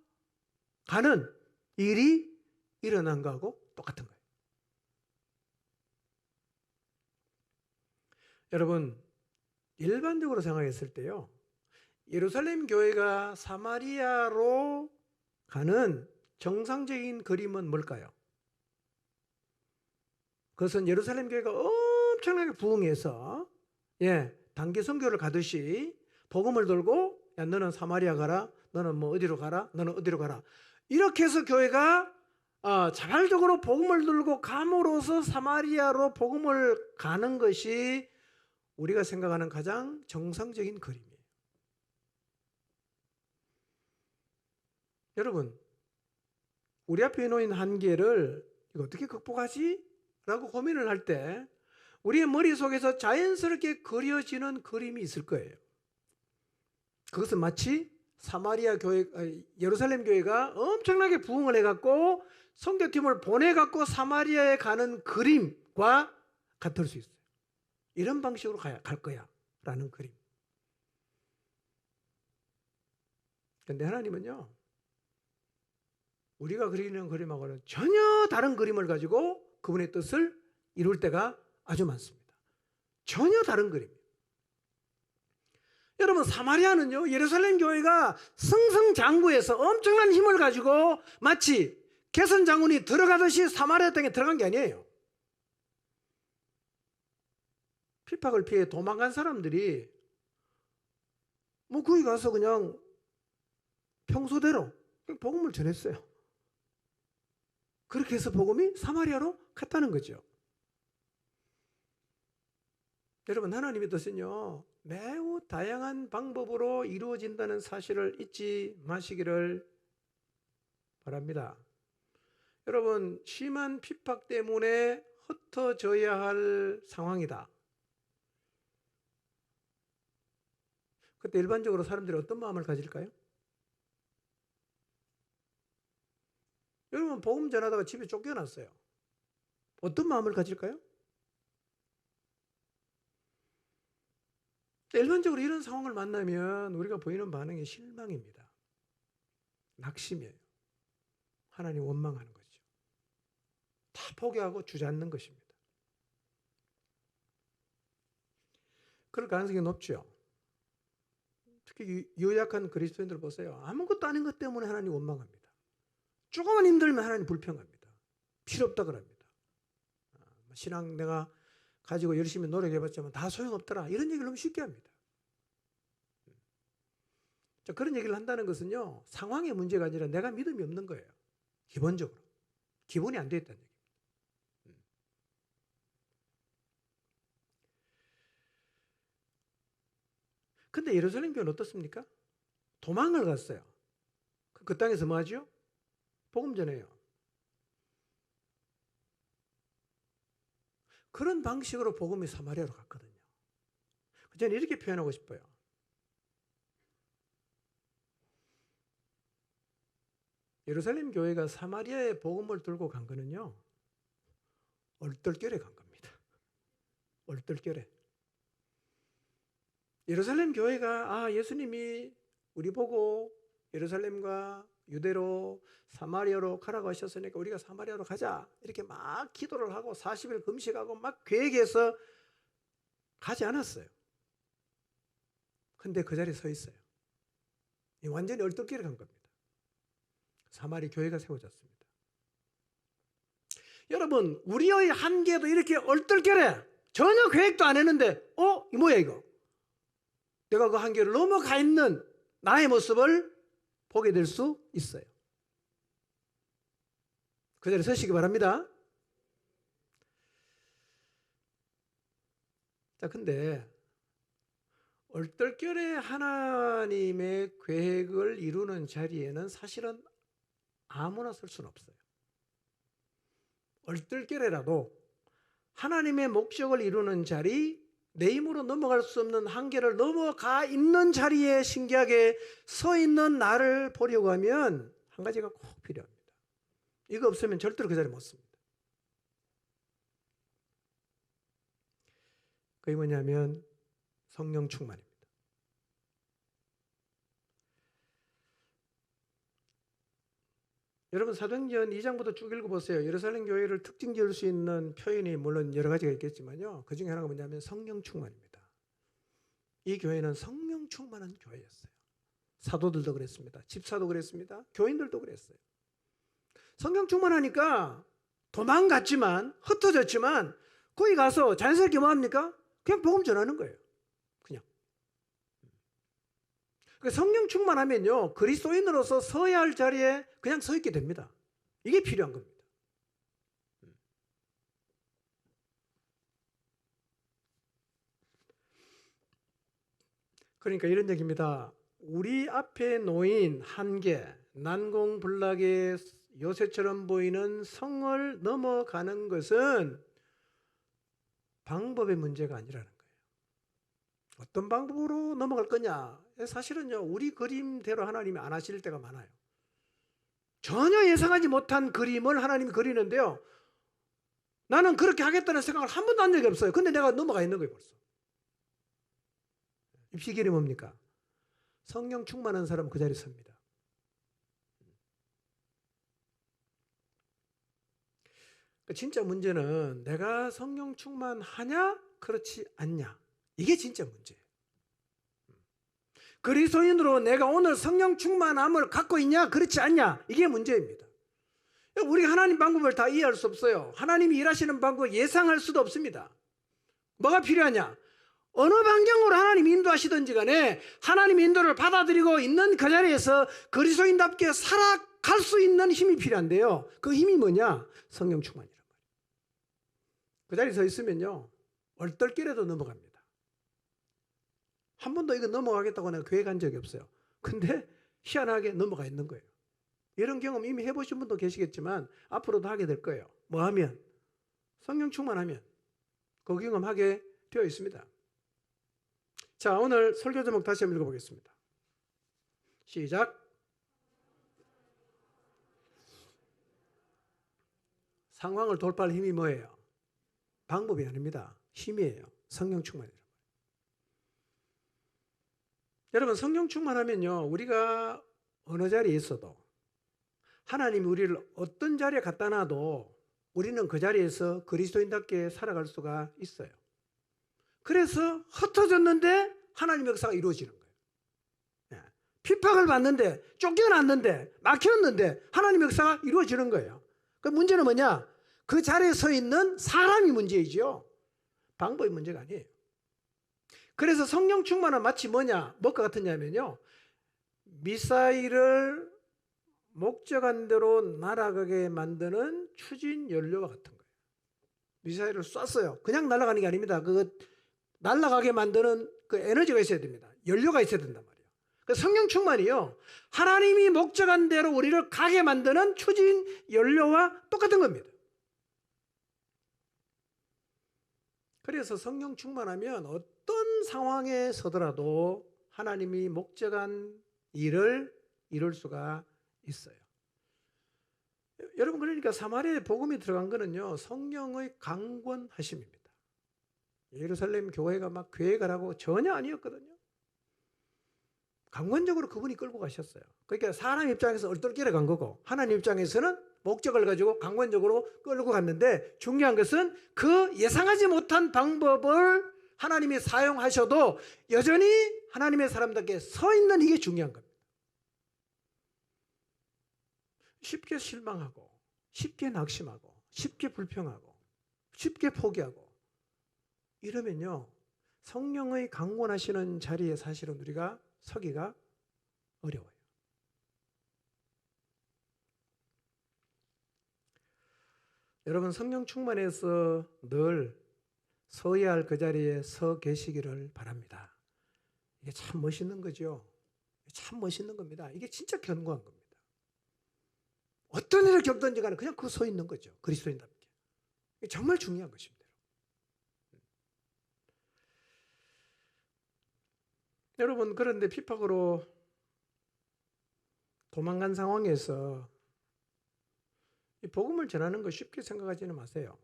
가는 일이 일어난 거하고 똑같은 거예요. 여러분, 일반적으로 생각했을 때요, 예루살렘 교회가 사마리아로 가는 정상적인 그림은 뭘까요? 그것은 예루살렘 교회가 엄청나게 부흥해서 단기 선교를 가듯이 복음을 들고, 야, 너는 사마리아 가라, 너는 뭐 어디로 가라, 너는 어디로 가라, 이렇게 해서 교회가 자발적으로 복음을 들고 감으로써 사마리아로 복음을 가는 것이 우리가 생각하는 가장 정상적인 그림이에요. 여러분, 우리 앞에 놓인 한계를 이거 어떻게 극복하지? 라고 고민을 할 때 우리의 머릿속에서 자연스럽게 그려지는 그림이 있을 거예요. 그것은 마치 예루살렘 교회가 엄청나게 부흥을 해갖고 선교팀을 보내갖고 사마리아에 가는 그림과 같을 수 있어요. 이런 방식으로 갈 거야 라는 그림. 그런데 하나님은요, 우리가 그리는 그림하고는 전혀 다른 그림을 가지고 그분의 뜻을 이룰 때가 아주 많습니다. 전혀 다른 그림. 여러분, 사마리아는요, 예루살렘 교회가 승승장구해서 엄청난 힘을 가지고 마치 개선 장군이 들어가듯이 사마리아 땅에 들어간 게 아니에요. 핍박을 피해 도망간 사람들이 뭐 거기 가서 그냥 평소대로 복음을 전했어요. 그렇게 해서 복음이 사마리아로 갔다는 거죠. 여러분, 하나님의 뜻은요, 매우 다양한 방법으로 이루어진다는 사실을 잊지 마시기를 바랍니다. 여러분, 심한 핍박 때문에 흩어져야 할 상황이다. 그때 일반적으로 사람들이 어떤 마음을 가질까요? 여러분, 복음 전하다가 집에 쫓겨났어요. 어떤 마음을 가질까요? 일반적으로 이런 상황을 만나면 우리가 보이는 반응이 실망입니다. 낙심이에요. 하나님 원망하는 거죠. 다 포기하고 주저앉는 것입니다. 그럴 가능성이 높죠. 특히 유약한 그리스도인들 보세요. 아무것도 아닌 것 때문에 하나님 원망합니다. 조금만 힘들면 하나님 불평합니다. 필요 없다 그럽니다. 신앙 내가 가지고 열심히 노력해봤지만 다 소용없더라. 이런 얘기를 너무 쉽게 합니다. 자, 그런 얘기를 한다는 것은요, 상황의 문제가 아니라 내가 믿음이 없는 거예요. 기본적으로. 기본이 안 돼 있다는 얘기입니다. 근데 예루살렘 교회는 어떻습니까? 도망을 갔어요. 그 땅에서 뭐 하죠? 복음 전해요. 그런 방식으로 복음이 사마리아로 갔거든요. 저는 이렇게 표현하고 싶어요. 예루살렘 교회가 사마리아에 복음을 들고 간 거는요, 얼떨결에 간 겁니다. 얼떨결에. 예루살렘 교회가 예수님이 우리 보고 예루살렘과 유대로 사마리아로 가라고 하셨으니까 우리가 사마리아로 가자 이렇게 막 기도를 하고 40일 금식하고 막 계획해서 가지 않았어요. 근데 그 자리에 서 있어요. 완전히 얼떨결에 간 겁니다. 사마리 교회가 세워졌습니다. 여러분, 우리의 한계도 이렇게 얼떨결에 전혀 계획도 안 했는데 이 뭐야 이거? 내가 그 한계를 넘어가 있는 나의 모습을 보게 될 수 있어요. 그 자리에 서시기 바랍니다. 자, 근데 얼떨결에 하나님의 계획을 이루는 자리에는 사실은 아무나 설 수는 없어요. 얼떨결에라도 하나님의 목적을 이루는 자리, 내 힘으로 넘어갈 수 없는 한계를 넘어가 있는 자리에 신기하게 서 있는 나를 보려고 하면 한 가지가 꼭 필요합니다. 이거 없으면 절대로 그 자리에 못 섭니다. 그게 뭐냐면 성령 충만입니다. 여러분, 사도행전 2장부터 쭉 읽어보세요. 예루살렘 교회를 특징 지을 수 있는 표현이 물론 여러 가지가 있겠지만요, 그 중에 하나가 뭐냐면 성령 충만입니다. 이 교회는 성령 충만한 교회였어요. 사도들도 그랬습니다. 집사도 그랬습니다. 교인들도 그랬어요. 성령 충만하니까 도망갔지만, 흩어졌지만 거기 가서 자연스럽게 뭐합니까? 그냥 복음 전하는 거예요. 그냥. 성령 충만하면요, 그리스도인으로서 서야 할 자리에 그냥 서 있게 됩니다. 이게 필요한 겁니다. 그러니까 이런 얘기입니다. 우리 앞에 놓인 한계, 난공불락의 요새처럼 보이는 성을 넘어가는 것은 방법의 문제가 아니라는 거예요. 어떤 방법으로 넘어갈 거냐? 사실은요, 우리 그림대로 하나님이 안 하실 때가 많아요. 전혀 예상하지 못한 그림을 하나님이 그리는데요, 나는 그렇게 하겠다는 생각을 한 번도 한 적이 없어요. 근데 내가 넘어가 있는 거예요, 벌써. 입시길이 뭡니까? 성령 충만한 사람은 그 자리에 섭니다. 진짜 문제는 내가 성령 충만하냐, 그렇지 않냐. 이게 진짜 문제예요. 그리스도인으로 내가 오늘 성령 충만함을 갖고 있냐 그렇지 않냐 이게 문제입니다. 우리 하나님 방법을 다 이해할 수 없어요. 하나님이 일하시는 방법을 예상할 수도 없습니다. 뭐가 필요하냐? 어느 방향으로 하나님 인도하시든지 간에 하나님 인도를 받아들이고 있는 그 자리에서 그리스도인답게 살아갈 수 있는 힘이 필요한데요. 그 힘이 뭐냐? 성령 충만이란 말이에요. 그 자리에 서 있으면요 얼떨결에도 넘어갑니다. 한 번도 이거 넘어가겠다고 내가 계획한 적이 없어요. 근데 희한하게 넘어가 있는 거예요. 이런 경험 이미 해보신 분도 계시겠지만 앞으로도 하게 될 거예요. 뭐 하면? 성령 충만하면 그 경험하게 되어 있습니다. 자, 오늘 설교 제목 다시 한번 읽어보겠습니다. 시작. 상황을 돌파할 힘이 뭐예요? 방법이 아닙니다. 힘이에요. 성령 충만이에요. 여러분, 성령 충만하면요 우리가 어느 자리에 있어도 하나님이 우리를 어떤 자리에 갖다 놔도 우리는 그 자리에서 그리스도인답게 살아갈 수가 있어요. 그래서 흩어졌는데 하나님의 역사가 이루어지는 거예요. 핍박을 받는데, 쫓겨났는데, 막혔는데 하나님의 역사가 이루어지는 거예요. 그 문제는 뭐냐? 그 자리에 서 있는 사람이 문제이죠. 방법이 문제가 아니에요. 그래서 성령 충만은 마치 뭐냐? 뭐가 같으냐면요, 미사일을 목적한 대로 날아가게 만드는 추진 연료와 같은 거예요. 미사일을 쐈어요. 그냥 날아가는 게 아닙니다. 그 날아가게 만드는 그 에너지가 있어야 됩니다. 연료가 있어야 된단 말이에요. 그 성령 충만이요, 하나님이 목적한 대로 우리를 가게 만드는 추진 연료와 똑같은 겁니다. 그래서 성령 충만하면 어떤 상황에 서더라도 하나님이 목적한 일을 이룰 수가 있어요. 여러분, 그러니까 사마리아에 복음이 들어간 거는요 성령의 강권하심입니다. 예루살렘 교회가 막 계획을 하고 전혀 아니었거든요. 강권적으로 그분이 끌고 가셨어요. 그러니까 사람 입장에서 얼떨결에 간 거고 하나님 입장에서는 목적을 가지고 강권적으로 끌고 갔는데, 중요한 것은 그 예상하지 못한 방법을 하나님이 사용하셔도 여전히 하나님의 사람답게 서 있는 이게 중요한 겁니다. 쉽게 실망하고 쉽게 낙심하고 쉽게 불평하고 쉽게 포기하고 이러면요 성령의 강권하시는 자리에 사실은 우리가 서기가 어려워요. 여러분, 성령 충만해서 늘 서야 할 그 자리에 서 계시기를 바랍니다. 이게 참 멋있는 거죠. 참 멋있는 겁니다. 이게 진짜 견고한 겁니다. 어떤 일을 겪든지 간에 그냥 그 서 있는 거죠. 그리스도인답게. 이게 정말 중요한 것입니다. 여러분, 그런데 핍박으로 도망간 상황에서 이 복음을 전하는 거 쉽게 생각하지는 마세요.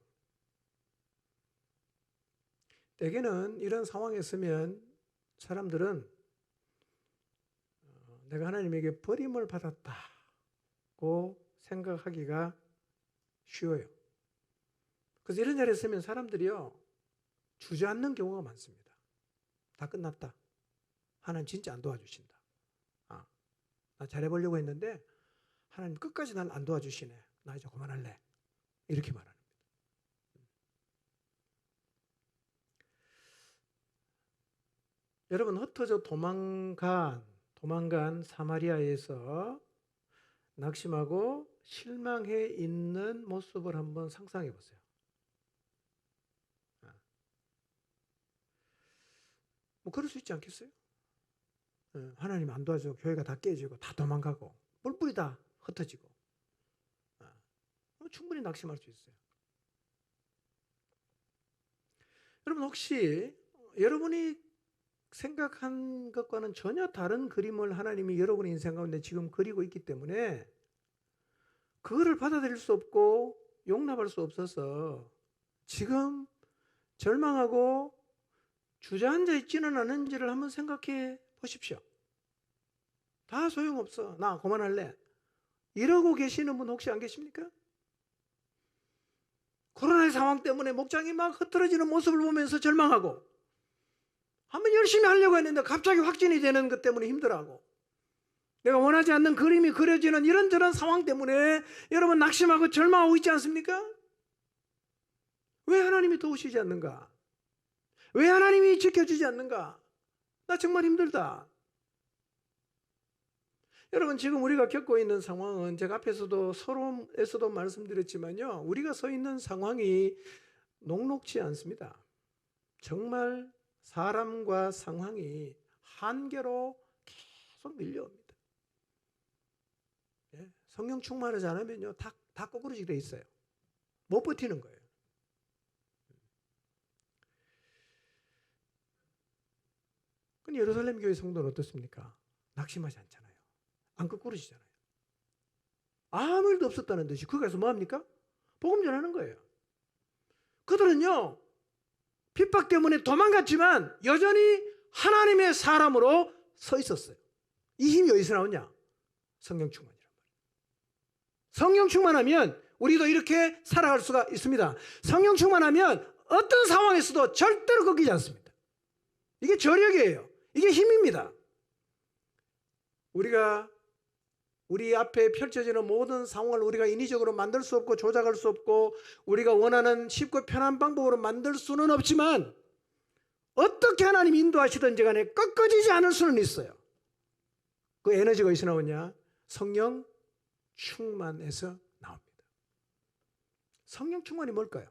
대개는 이런 상황에 있으면 사람들은 내가 하나님에게 버림을 받았다고 생각하기가 쉬워요. 그래서 이런 자리에 있으면 사람들이요 주저앉는 경우가 많습니다. 다 끝났다. 하나님 진짜 안 도와주신다. 나 잘해보려고 했는데 하나님 끝까지 날 안 도와주시네. 나 이제 그만할래. 이렇게 말합니다. 여러분, 흩어져 도망간 사마리아에서 낙심하고 실망해 있는 모습을 한번 상상해 보세요. 뭐 그럴 수 있지 않겠어요? 하나님 안 도와줘. 교회가 다 깨지고 다 도망가고 뿔뿔이 다 흩어지고 충분히 낙심할 수 있어요. 여러분, 혹시 여러분이 생각한 것과는 전혀 다른 그림을 하나님이 여러분의 인생 가운데 지금 그리고 있기 때문에 그거를 받아들일 수 없고 용납할 수 없어서 지금 절망하고 주저앉아 있지는 않은지를 한번 생각해 보십시오. 다 소용없어. 나 그만할래. 이러고 계시는 분 혹시 안 계십니까? 코로나의 상황 때문에 목장이 막 흐트러지는 모습을 보면서 절망하고 한번 열심히 하려고 했는데 갑자기 확진이 되는 것 때문에 힘들어하고, 내가 원하지 않는 그림이 그려지는 이런저런 상황 때문에 여러분 낙심하고 절망하고 있지 않습니까? 왜 하나님이 도우시지 않는가? 왜 하나님이 지켜주지 않는가? 나 정말 힘들다. 여러분, 지금 우리가 겪고 있는 상황은 제가 앞에서도 서론에서도 말씀드렸지만요, 우리가 서 있는 상황이 녹록지 않습니다. 정말 사람과 상황이 한계로 계속 밀려옵니다. 성령 충만하지 않으면요, 다 꼬꾸라지게 돼 있어요. 못 버티는 거예요. 근데 예루살렘 교회 성도는 어떻습니까? 낙심하지 않잖아요. 안 거꾸러지잖아요. 아무 일도 없었다는 듯이 거기 가서 뭐합니까? 복음 전하는 거예요. 그들은요, 핍박 때문에 도망갔지만 여전히 하나님의 사람으로 서 있었어요. 이 힘이 어디서 나오냐? 성령 충만이란 말이에요. 성령 충만하면 우리도 이렇게 살아갈 수가 있습니다. 성령 충만하면 어떤 상황에서도 절대로 꺾이지 않습니다. 이게 저력이에요. 이게 힘입니다. 우리가 우리 앞에 펼쳐지는 모든 상황을 우리가 인위적으로 만들 수 없고 조작할 수 없고 우리가 원하는 쉽고 편한 방법으로 만들 수는 없지만 어떻게 하나님 인도하시든지 간에 꺾어지지 않을 수는 있어요. 그 에너지가 어디서 나오냐? 성령 충만에서 나옵니다. 성령 충만이 뭘까요?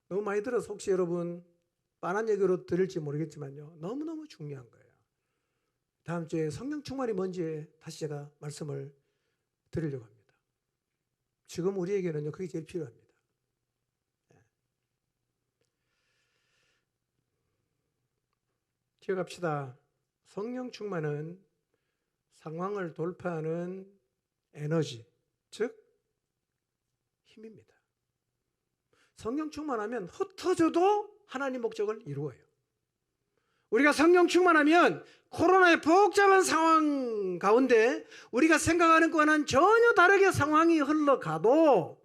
너무 많이 들어서 혹시 여러분 빤한 얘기로 들을지 모르겠지만요, 너무너무 중요한 거예요. 다음 주에 성령 충만이 뭔지 다시 제가 말씀을 드리려고 합니다. 지금 우리에게는요, 그게 제일 필요합니다. 기억합시다. 성령 충만은 상황을 돌파하는 에너지, 즉 힘입니다. 성령 충만하면 흩어져도 하나님 목적을 이루어요. 우리가 성령 충만하면 코로나의 복잡한 상황 가운데 우리가 생각하는 것과는 전혀 다르게 상황이 흘러가도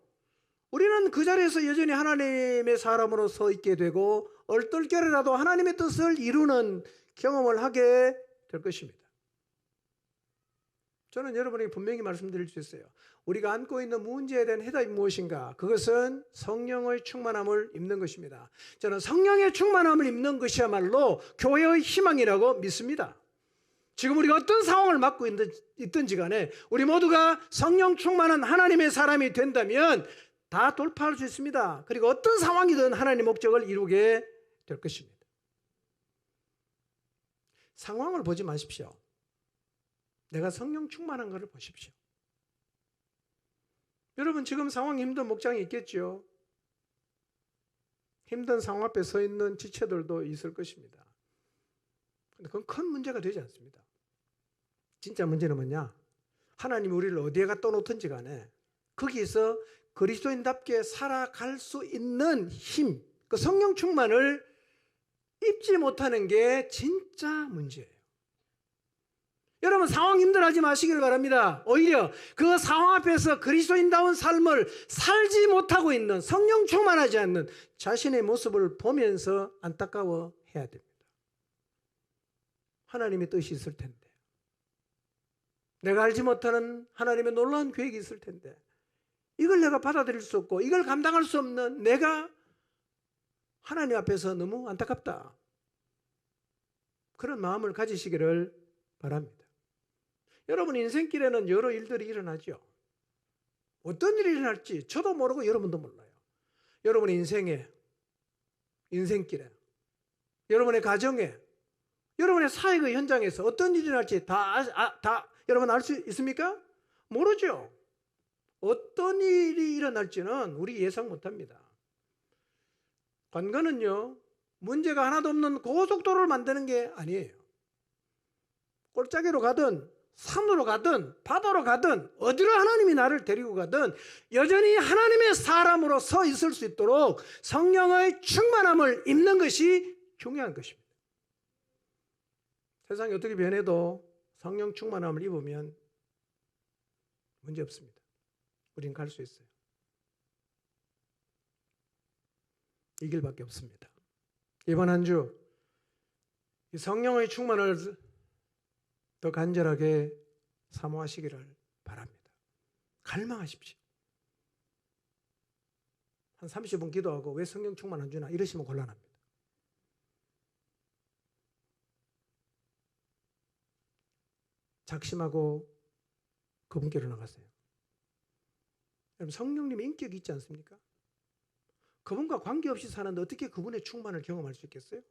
우리는 그 자리에서 여전히 하나님의 사람으로 서 있게 되고 얼떨결에라도 하나님의 뜻을 이루는 경험을 하게 될 것입니다. 저는 여러분에게 분명히 말씀드릴 수 있어요. 우리가 안고 있는 문제에 대한 해답이 무엇인가? 그것은 성령의 충만함을 입는 것입니다. 저는 성령의 충만함을 입는 것이야말로 교회의 희망이라고 믿습니다. 지금 우리가 어떤 상황을 맡고 있든지 간에 우리 모두가 성령 충만한 하나님의 사람이 된다면 다 돌파할 수 있습니다. 그리고 어떤 상황이든 하나님의 목적을 이루게 될 것입니다. 상황을 보지 마십시오. 내가 성령 충만한 것을 보십시오. 여러분, 지금 상황이 힘든 목장이 있겠죠. 힘든 상황 앞에 서 있는 지체들도 있을 것입니다. 근데 그건 큰 문제가 되지 않습니다. 진짜 문제는 뭐냐? 하나님이 우리를 어디에 갖다 놓든지 간에 거기서 그리스도인답게 살아갈 수 있는 힘, 그 성령 충만을 입지 못하는 게 진짜 문제예요. 여러분, 상황 힘들어하지 마시길 바랍니다. 오히려 그 상황 앞에서 그리스도인다운 삶을 살지 못하고 있는, 성령 충만하지 않는 자신의 모습을 보면서 안타까워해야 됩니다. 하나님의 뜻이 있을 텐데, 내가 알지 못하는 하나님의 놀라운 계획이 있을 텐데, 이걸 내가 받아들일 수 없고 이걸 감당할 수 없는 내가 하나님 앞에서 너무 안타깝다. 그런 마음을 가지시기를 바랍니다. 여러분 인생길에는 여러 일들이 일어나죠. 어떤 일이 일어날지 저도 모르고 여러분도 몰라요. 여러분의 인생길에, 여러분의 가정에, 여러분의 사역의 현장에서 어떤 일이 일어날지 다 여러분 알 수 있습니까? 모르죠. 어떤 일이 일어날지는 우리 예상 못합니다. 관건은요, 문제가 하나도 없는 고속도로를 만드는 게 아니에요. 골짜기로 가든 산으로 가든 바다로 가든 어디로 하나님이 나를 데리고 가든 여전히 하나님의 사람으로 서 있을 수 있도록 성령의 충만함을 입는 것이 중요한 것입니다. 세상이 어떻게 변해도 성령 충만함을 입으면 문제 없습니다. 우린 갈 수 있어요. 이 길밖에 없습니다. 이번 한 주 성령의 충만을 더 간절하게 사모하시기를 바랍니다. 갈망하십시오. 한 30분 기도하고 왜 성령 충만 안 주나 이러시면 곤란합니다. 작심하고 그분께로 나가세요. 여러분, 성령님의 인격이 있지 않습니까? 그분과 관계없이 사는데 어떻게 그분의 충만을 경험할 수 있겠어요?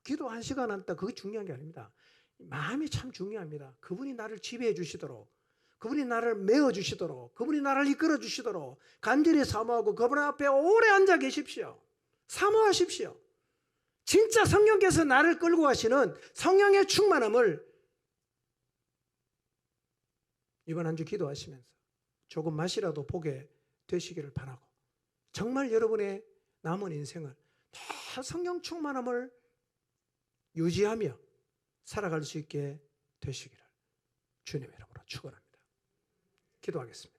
기도 1시간 한다, 그게 중요한 게 아닙니다. 마음이 참 중요합니다. 그분이 나를 지배해 주시도록, 그분이 나를 메워 주시도록, 그분이 나를 이끌어 주시도록 간절히 사모하고 그분 앞에 오래 앉아 계십시오. 사모하십시오. 진짜 성령께서 나를 끌고 가시는 성령의 충만함을 이번 한 주 기도하시면서 조금 맛이라도 보게 되시기를 바라고, 정말 여러분의 남은 인생을 다 성령 충만함을 유지하며 살아갈 수 있게 되시기를 주님의 이름으로 축원합니다. 기도하겠습니다.